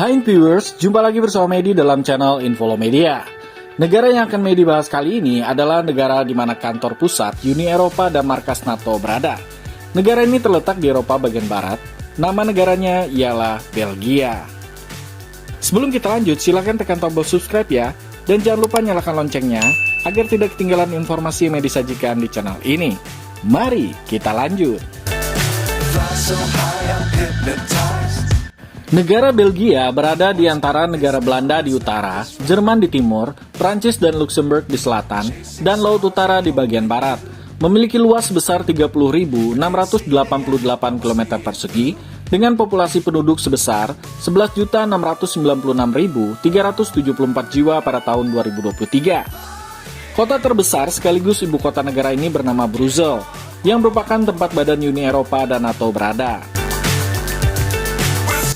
Hai viewers, jumpa lagi bersama Medi dalam channel Infolomedia. Negara yang akan Medi bahas kali ini adalah negara di mana kantor pusat Uni Eropa dan markas NATO berada. Negara ini terletak di Eropa bagian barat. Nama negaranya ialah Belgia. Sebelum kita lanjut, silahkan tekan tombol subscribe ya. Dan jangan lupa nyalakan loncengnya agar tidak ketinggalan informasi yang Medi sajikan di channel ini. Mari kita lanjut. Negara Belgia berada di antara negara Belanda di utara, Jerman di timur, Prancis dan Luxembourg di selatan, dan Laut Utara di bagian barat. Memiliki luas sebesar 30.688 km persegi, dengan populasi penduduk sebesar 11.696.374 jiwa pada tahun 2023. Kota terbesar sekaligus ibu kota negara ini bernama Brussels, yang merupakan tempat badan Uni Eropa dan NATO berada.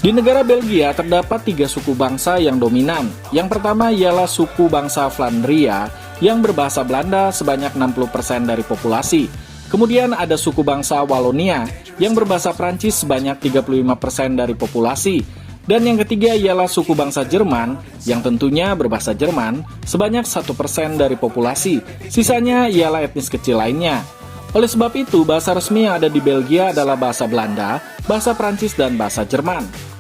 Di negara Belgia terdapat 3 suku bangsa yang dominan. Yang pertama ialah suku bangsa Flandria yang berbahasa Belanda sebanyak 60% dari populasi. Kemudian ada suku bangsa Wallonia yang berbahasa Prancis sebanyak 35% dari populasi. Dan yang ketiga ialah suku bangsa Jerman yang tentunya berbahasa Jerman sebanyak 1% dari populasi. Sisanya ialah etnis kecil lainnya. Oleh sebab itu, bahasa resmi yang ada di Belgia adalah bahasa Belanda, bahasa Prancis, dan bahasa Jerman.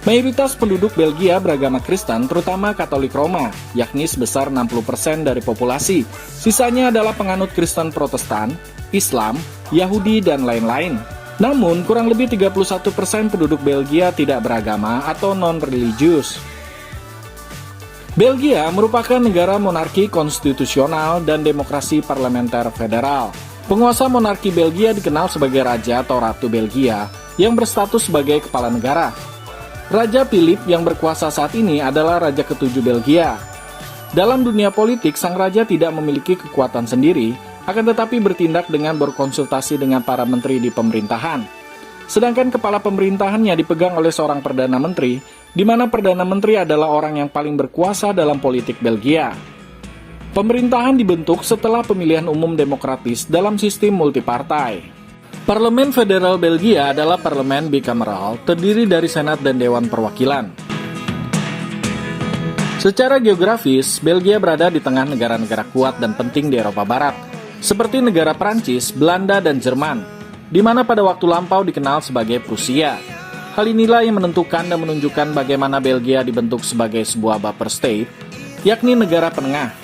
Mayoritas penduduk Belgia beragama Kristen, terutama Katolik Roma, yakni sebesar 60% dari populasi. Sisanya adalah penganut Kristen Protestan, Islam, Yahudi, dan lain-lain. Namun, kurang lebih 31% penduduk Belgia tidak beragama atau non-religius. Belgia merupakan negara monarki konstitusional dan demokrasi parlementer federal. Penguasa monarki Belgia dikenal sebagai Raja atau Ratu Belgia yang berstatus sebagai kepala negara. Raja Philip yang berkuasa saat ini adalah Raja ke-7 Belgia. Dalam dunia politik, sang raja tidak memiliki kekuatan sendiri, akan tetapi bertindak dengan berkonsultasi dengan para menteri di pemerintahan. Sedangkan kepala pemerintahannya dipegang oleh seorang Perdana Menteri, di mana Perdana Menteri adalah orang yang paling berkuasa dalam politik Belgia. Pemerintahan dibentuk setelah pemilihan umum demokratis dalam sistem multipartai. Parlemen Federal Belgia adalah parlemen bicameral, terdiri dari Senat dan Dewan Perwakilan. Secara geografis, Belgia berada di tengah negara-negara kuat dan penting di Eropa Barat, seperti negara Prancis, Belanda, dan Jerman, di mana pada waktu lampau dikenal sebagai Prusia. Hal inilah yang menentukan dan menunjukkan bagaimana Belgia dibentuk sebagai sebuah buffer state, yakni negara penengah.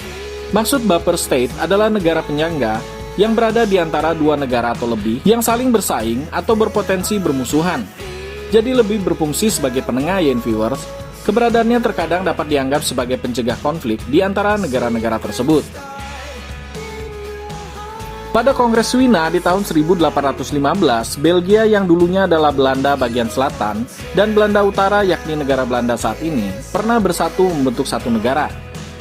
Maksud buffer state adalah negara penyangga yang berada di antara dua negara atau lebih yang saling bersaing atau berpotensi bermusuhan. Jadi lebih berfungsi sebagai penengah ya viewers. Keberadaannya terkadang dapat dianggap sebagai pencegah konflik di antara negara-negara tersebut. Pada Kongres Wina di tahun 1815, Belgia yang dulunya adalah Belanda bagian selatan dan Belanda utara yakni negara Belanda saat ini pernah bersatu membentuk satu negara.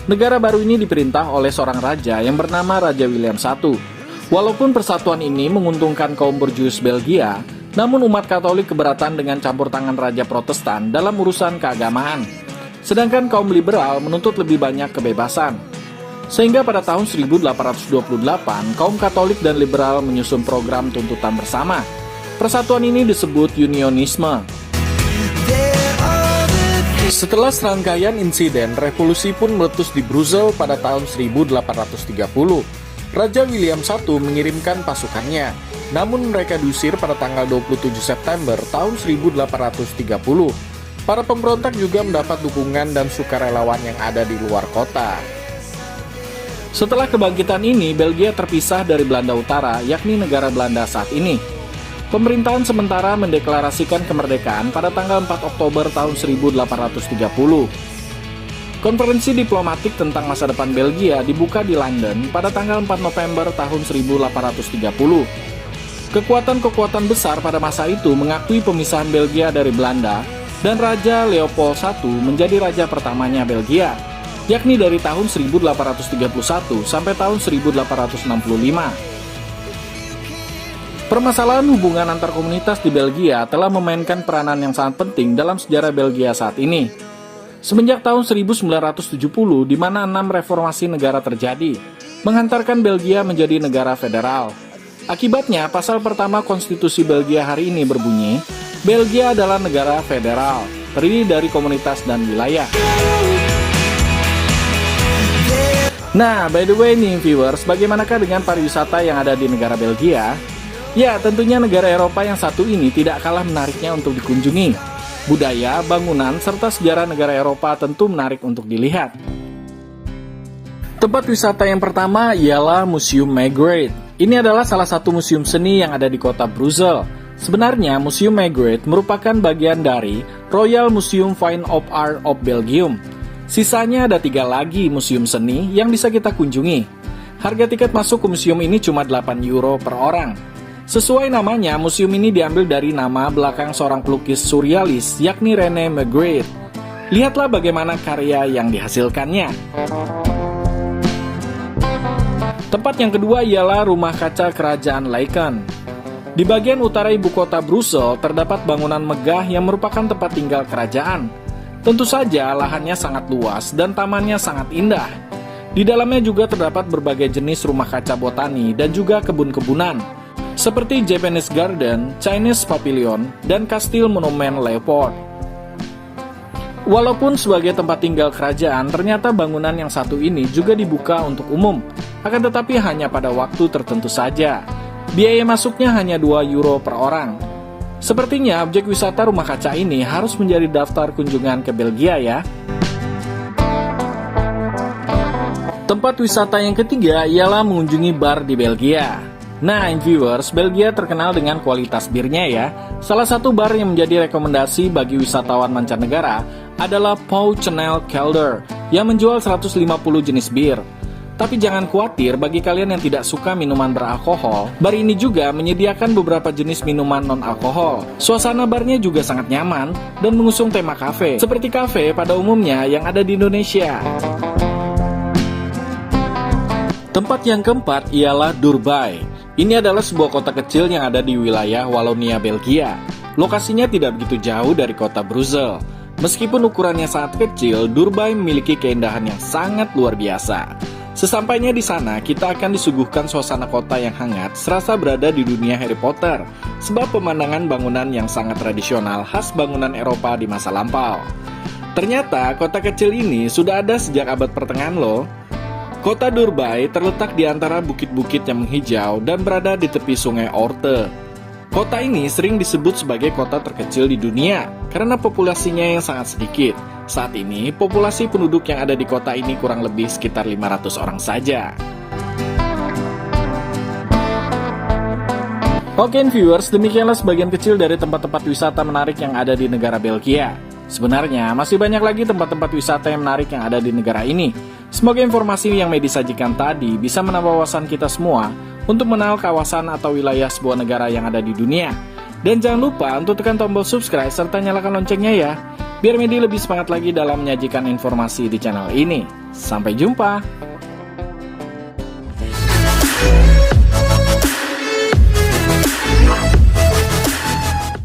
Negara baru ini diperintah oleh seorang raja yang bernama Raja William I. Walaupun persatuan ini menguntungkan kaum borjuis Belgia, namun umat Katolik keberatan dengan campur tangan Raja Protestan dalam urusan keagamaan. Sedangkan kaum liberal menuntut lebih banyak kebebasan. Sehingga pada tahun 1828, kaum Katolik dan liberal menyusun program tuntutan bersama. Persatuan ini disebut unionisme. Setelah serangkaian insiden, revolusi pun meletus di Brussels pada tahun 1830. Raja William I mengirimkan pasukannya, namun mereka diusir pada tanggal 27 September tahun 1830. Para pemberontak juga mendapat dukungan dan sukarelawan yang ada di luar kota. Setelah kebangkitan ini, Belgia terpisah dari Belanda Utara, yakni negara Belanda saat ini. Pemerintahan sementara mendeklarasikan kemerdekaan pada tanggal 4 Oktober tahun 1830. Konferensi diplomatik tentang masa depan Belgia dibuka di London pada tanggal 4 November tahun 1830. Kekuatan-kekuatan besar pada masa itu mengakui pemisahan Belgia dari Belanda dan Raja Leopold I menjadi raja pertamanya Belgia, yakni dari tahun 1831 sampai tahun 1865. Permasalahan hubungan antar komunitas di Belgia telah memainkan peranan yang sangat penting dalam sejarah Belgia saat ini. Semenjak tahun 1970, di mana 6 reformasi negara terjadi, menghantarkan Belgia menjadi negara federal. Akibatnya, pasal pertama konstitusi Belgia hari ini berbunyi, Belgia adalah negara federal, terdiri dari komunitas dan wilayah. Nah, by the way nih viewers, bagaimanakah dengan pariwisata yang ada di negara Belgia? Ya, tentunya negara Eropa yang satu ini tidak kalah menariknya untuk dikunjungi. Budaya, bangunan, serta sejarah negara Eropa tentu menarik untuk dilihat. Tempat wisata yang pertama ialah Museum Magritte. Ini adalah salah satu museum seni yang ada di kota Brussels. Sebenarnya, Museum Magritte merupakan bagian dari Royal Museum Fine of Art of Belgium. Sisanya ada 3 lagi museum seni yang bisa kita kunjungi. Harga tiket masuk ke museum ini cuma 8 euro per orang. Sesuai namanya, museum ini diambil dari nama belakang seorang pelukis surrealis, yakni René Magritte. Lihatlah bagaimana karya yang dihasilkannya. Tempat yang kedua ialah Rumah Kaca Kerajaan Laeken. Di bagian utara ibu kota Brussels terdapat bangunan megah yang merupakan tempat tinggal kerajaan. Tentu saja lahannya sangat luas dan tamannya sangat indah. Di dalamnya juga terdapat berbagai jenis rumah kaca botani dan juga kebun-kebunan, seperti Japanese Garden, Chinese Pavilion, dan Kastil Monumen Leopold. Walaupun sebagai tempat tinggal kerajaan, ternyata bangunan yang satu ini juga dibuka untuk umum, akan tetapi hanya pada waktu tertentu saja. Biaya masuknya hanya 2 euro per orang. Sepertinya objek wisata rumah kaca ini harus menjadi daftar kunjungan ke Belgia ya. Tempat wisata yang ketiga ialah mengunjungi bar di Belgia. Nah, viewers, Belgia terkenal dengan kualitas birnya ya. Salah satu bar yang menjadi rekomendasi bagi wisatawan mancanegara adalah Pau Chanel Kelder yang menjual 150 jenis bir. Tapi jangan khawatir bagi kalian yang tidak suka minuman beralkohol, bar ini juga menyediakan beberapa jenis minuman non-alkohol. Suasana barnya juga sangat nyaman dan mengusung tema kafe, seperti kafe pada umumnya yang ada di Indonesia. Tempat yang keempat ialah Durbay. Ini adalah sebuah kota kecil yang ada di wilayah Wallonia, Belgia. Lokasinya tidak begitu jauh dari kota Brussels. Meskipun ukurannya sangat kecil, Durbay memiliki keindahan yang sangat luar biasa. Sesampainya di sana, kita akan disuguhkan suasana kota yang hangat, serasa berada di dunia Harry Potter, sebab pemandangan bangunan yang sangat tradisional khas bangunan Eropa di masa lampau. Ternyata, kota kecil ini sudah ada sejak abad pertengahan loh. Kota Durbay terletak di antara bukit-bukit yang menghijau dan berada di tepi sungai Orte. Kota ini sering disebut sebagai kota terkecil di dunia karena populasinya yang sangat sedikit. Saat ini, populasi penduduk yang ada di kota ini kurang lebih sekitar 500 orang saja. Oke viewers, demikianlah sebagian kecil dari tempat-tempat wisata menarik yang ada di negara Belgia. Sebenarnya, masih banyak lagi tempat-tempat wisata yang menarik yang ada di negara ini. Semoga informasi yang Medi sajikan tadi bisa menambah wawasan kita semua untuk mengenal kawasan atau wilayah sebuah negara yang ada di dunia. Dan jangan lupa untuk tekan tombol subscribe serta nyalakan loncengnya ya, biar Medi lebih semangat lagi dalam menyajikan informasi di channel ini. Sampai jumpa!